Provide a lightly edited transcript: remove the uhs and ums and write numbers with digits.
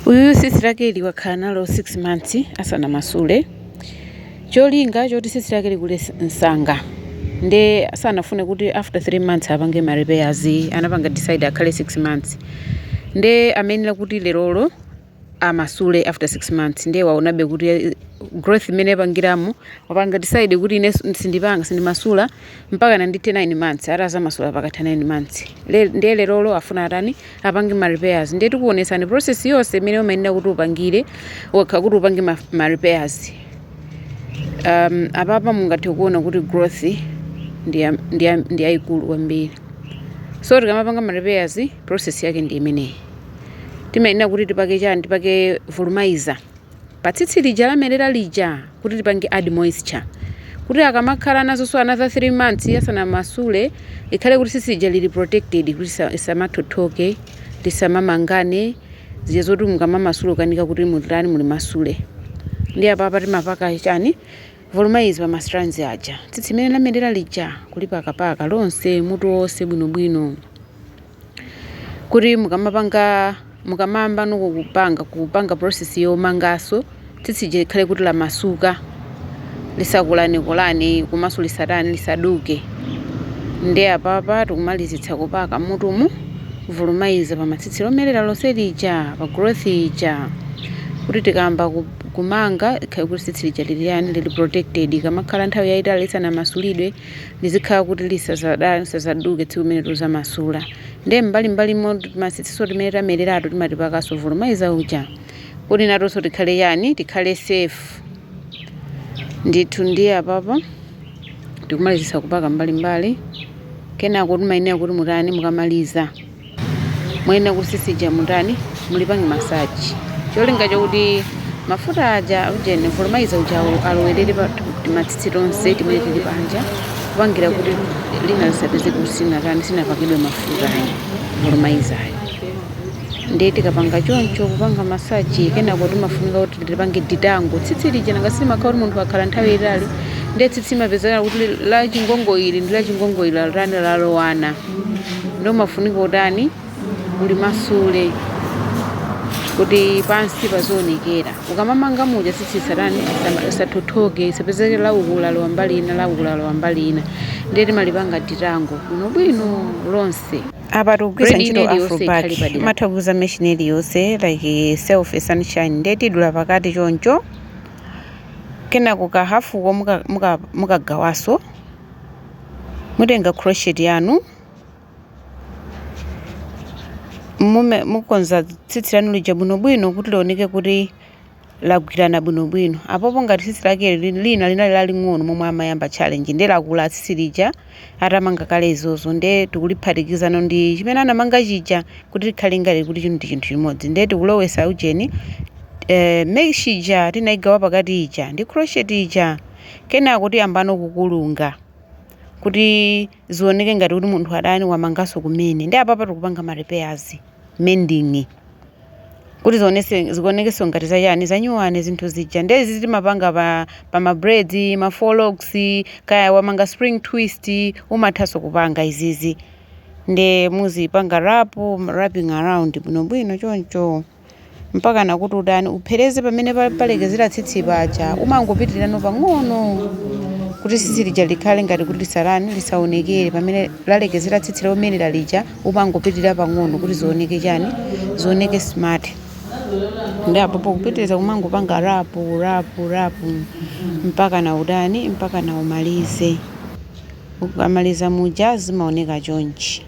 Uyu tsitsi lake liwakhala nalo 6 months asana masule. Cholinga choti tsitsi lake likule msanga nde asanafune kuti after 3 months apange ma repairs, anapanga decide akhale 6 months nde amenera kuti lerolo amasule after 6 months nde waonabe kuti growth imene pangiramo wapanga decide kuti ine sindimasula mpaka na ndite 9 months araza masula pakatha 9 months nde lerolo afuna atani apange ma repairs nde tikuonesani process yonse imene umayenera kuti upangire wakha kuti upange ma repairs. Apapa mungathe kuona kuti growth ndi yayikulu kwambiri. So tikamapanga ma repairs process yake ndi imeneyi. Timayenera kuti tipake chani, tipake volumizer patsitsi lija lamerera lija kuti tipange add moisture kuti akamakhala nazo so another 3 months asana masule ikhale kuti tsitsi lija lili protected kuti isamathothoke lisamamangane zije zoti mukamamasulo kanika kuti muli masule. Ndi apapa timapaka chani volumizer pa strands aja tsitsi imene lamerera lija kulipakapaka lonse mutu wonse bwinobwino kuti mukamamba kupanga process yomangaso tsitsi lija likhale kuti lamasuka lisakulane komanso lisaduke. Ndi apapa tikumalizitsa kupaka mutumu volumizer pa matsitsi lomerera lonse lija pa growth ija kuti tikamba kumanga ikhale kuti tsitsi lija lili protected kamakhala nthawi yayitali lisanamasulidwe lizikhala kuti lisazaduke tsiku limene tuzamasula. Nde mbali matsitsi so timene tamereratu timatipakaso volumizer uja kuti natonso tikhale safe. Ndithu ndi apapa tikumalizisa kupaka mbali kenako timayenera kuti mutani mukamaliza mwayenera kuti tsitsi lija mutani mulipange massage. Cholinga chokuti mafuta aja ujene volumizer uja alowerere pa matsitsi tonse timene tili panja kupangira kuti lina lisapeze kuti sinapakidwe mafuta volumizer. Nde tikapanga choncho kupanga massage kenako timafunika kuti tipange ditango tsitsi lija nanga simakhala kuti munthu akhala nthawi yayitali nde tsitsi mapezeka kuti la chingongo ili ndi la chingongo ili lalowana ndo mafunika utani uli masule kuti pansi pazoonekera. Ukamamanga muja tsitsi isathothoke isapezeke laukula mbali ina nde timalipanga ditango bwinobwino lonse. Apa tikugwisa ntchito afroback mathakuza machine yonse like self sunshine nde tidula pakati choncho kenako kahafuko mukagawaso mutenga crochet yanu mukonza tsitsi lanu lija bwinobwino kuti lioneke kuti lagwirana bwinobwino. Apopo ngati tsitsi lake lina linali laling'ono momwe amayamba challenge nde lakula tsitsi lija atamanga kale izozo nde tikuliphatikiza ndi chimene anamanga chija kuti likhale ngati kuti chinthu chimodzi. Nde tikulowesa ujeni mesh ija tinayigawa pakati ija ndi crochet ija kenako tiyambano kukulunga kuti zioneke ngati kuti munthu adani wamangaso kumene. Ndi apapa tikupanga ma repairs mending kuti zionekeso ngati zachani zanyuwane zinthu zija. Ndezi timapanga pa ma braids ma forlocks kaya wamanga spring twist umathaso kupanga izizi nde muzipanga wrapping around bwinobwino choncho mpaka nakuti udani uphereze pamene palekezera tsitsi paja umangopitirano pang'ono kuti tsitsi lija likhale ngati kuti lisaonekere pamene lalekezera tsitsi lomerera lija umangopitirira pang'ono kuti zioneke smart. Ndi apopo kupitiriza kumangopanga rapu mpaka na udani mpaka na umalize. Ukamaliza muja zimaoneka chonchi.